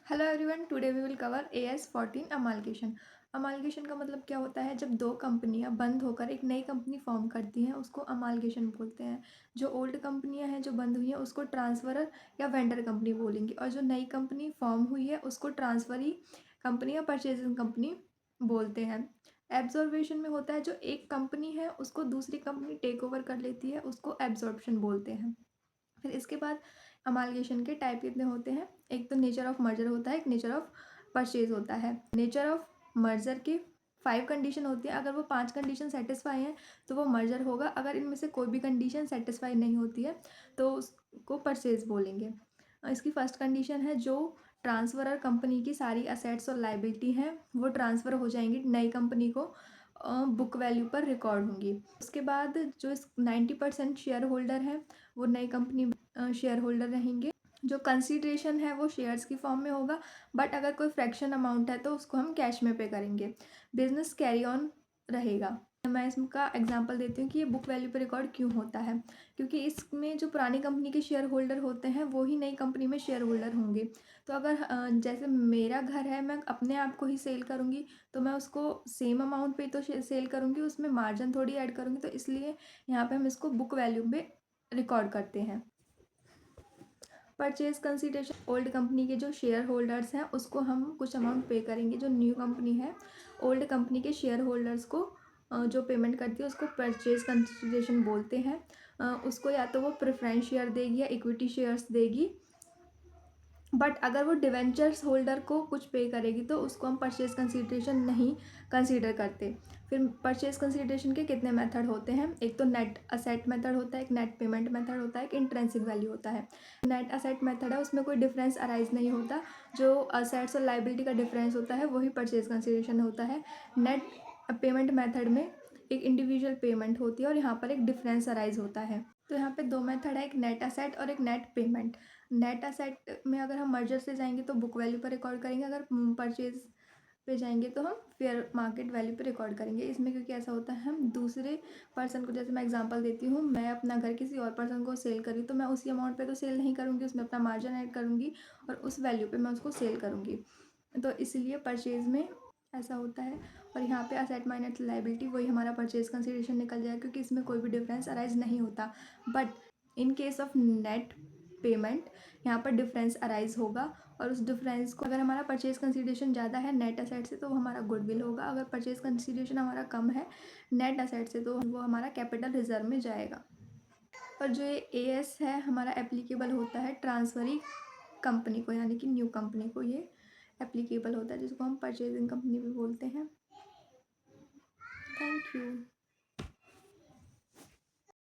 Hello everyone, today we will cover AS14 amalgamation. Amalgamation का मतलब क्या होता है? जब दो कंपनियां बंद होकर एक नई कंपनी फॉर्म करती हैं उसको अमालगेशन बोलते हैं। जो ओल्ड कंपनियां हैं जो बंद हुई हैं उसको ट्रांसफरर या वेंडर कंपनी बोलेंगे, और जो नई कंपनी फॉर्म हुई है उसको ट्रांसफरी कंपनी या परचेजिंग कंपनी बोलते हैं। एब्जॉर्बेशन में होता है जो एक कंपनी है उसको दूसरी कंपनी टेक ओवर कर लेती है, उसको एब्जॉर्प्शन बोलते हैं। फिर इसके बाद अमालगेशन के टाइप कितने होते हैं? एक तो नेचर ऑफ मर्जर होता है, एक नेचर ऑफ परचेज होता है। नेचर ऑफ मर्जर की 5 कंडीशन होती है। अगर वो 5 कंडीशन सेटिस्फाई हैं तो वो मर्जर होगा। अगर इनमें से कोई भी कंडीशन सेटिस्फाई नहीं होती है तो उसको परचेज बोलेंगे। इसकी फर्स्ट कंडीशन है जो ट्रांसफरर कंपनी की सारी असेट्स और लाइबिलिटी हैं वो ट्रांसफ़र हो जाएंगी नई कंपनी को, बुक वैल्यू पर रिकॉर्ड होंगी। उसके बाद जो इस 90% शेयर होल्डर हैं वो नई कंपनी शेयर होल्डर रहेंगे। जो कंसीडरेशन है वो शेयर्स की फॉर्म में होगा, बट अगर कोई फ्रैक्शन अमाउंट है तो उसको हम कैश में पे करेंगे। बिजनेस कैरी ऑन रहेगा। मैं इसका एग्जांपल देती हूँ कि ये बुक वैल्यू पे रिकॉर्ड क्यों होता है। क्योंकि इसमें जो पुरानी कंपनी के शेयर होल्डर होते हैं वो ही नई कंपनी में शेयर होल्डर होंगे। तो अगर जैसे मेरा घर है, मैं अपने आप को ही सेल करूँगी तो मैं उसको सेम अमाउंट पे तो सेल करूँगी, उसमें मार्जिन थोड़ी ऐड करूँगी। तो इसलिए यहाँ पे हम इसको बुक वैल्यू पे रिकॉर्ड करते हैं। परचेज कंसीडरेशन, ओल्ड कंपनी के जो शेयर होल्डर्स हैं उसको हम कुछ अमाउंट पे करेंगे। जो न्यू कंपनी है ओल्ड कंपनी के शेयर होल्डर्स को जो पेमेंट करती है उसको परचेज कंसीडरेशन बोलते हैं। उसको या तो वो प्रेफरेंस शेयर देगी या इक्विटी शेयर्स देगी, बट अगर वो डिवेंचर्स होल्डर को कुछ पे करेगी तो उसको हम परचेज कंसीडरेशन नहीं कंसीडर करते। फिर परचेज कंसीडरेशन के कितने मेथड होते हैं? एक तो नेट असेट मेथड होता है, एक नेट पेमेंट मेथड होता है, एक इंट्रिंसिक वैल्यू होता है। नेट असेट मेथड है, उसमें कोई डिफरेंस अराइज नहीं होता। जो असेट्स और लाइबिलिटी का डिफरेंस होता है वही परचेज कंसीडरेशन होता है। नेट पेमेंट मेथड में एक इंडिविजुअल पेमेंट होती है और यहाँ पर एक डिफरेंस अराइज होता है। तो यहाँ पे दो मेथड है, एक नेट असेट और एक नेट पेमेंट। नेट असेट में अगर हम मर्जर से जाएंगे तो बुक वैल्यू पर रिकॉर्ड करेंगे, अगर परचेज पे जाएंगे तो हम फेयर मार्केट वैल्यू पे रिकॉर्ड करेंगे। इसमें क्योंकि ऐसा होता है, हम दूसरे पर्सन को, जैसे मैं एग्जांपल देती हूँ, मैं अपना घर किसी और पर्सन को सेल करी तो मैं उसी अमाउंट पे तो सेल नहीं करूँगी, उसमें अपना मार्जिन ऐड करूँगी और उस वैल्यू पे मैं उसको सेल करूँगी। तो इसलिए परचेज में ऐसा होता है। और यहाँ पे असेट माइनस लाइबिलिटी वही हमारा परचेज कंसीडरेशन निकल जाएगा, क्योंकि इसमें कोई भी डिफरेंस अराइज नहीं होता। But in case of net payment यहाँ पर डिफरेंस अराइज होगा, और उस डिफरेंस को, अगर हमारा परचेज कंसीडरेशन ज़्यादा है नेट असेट से तो वो हमारा गुडविल होगा। अगर परचेज कंसीडरेशन हमारा कम है नेट असेट से तो वो हमारा कैपिटल रिजर्व में जाएगा। और जो ये AS है हमारा एप्लीकेबल होता है ट्रांसफरी कंपनी को, यानी कि न्यू कंपनी को ये एप्लीकेबल होता है, जिसको हम परचेजिंग कंपनी भी बोलते हैं। Thank you.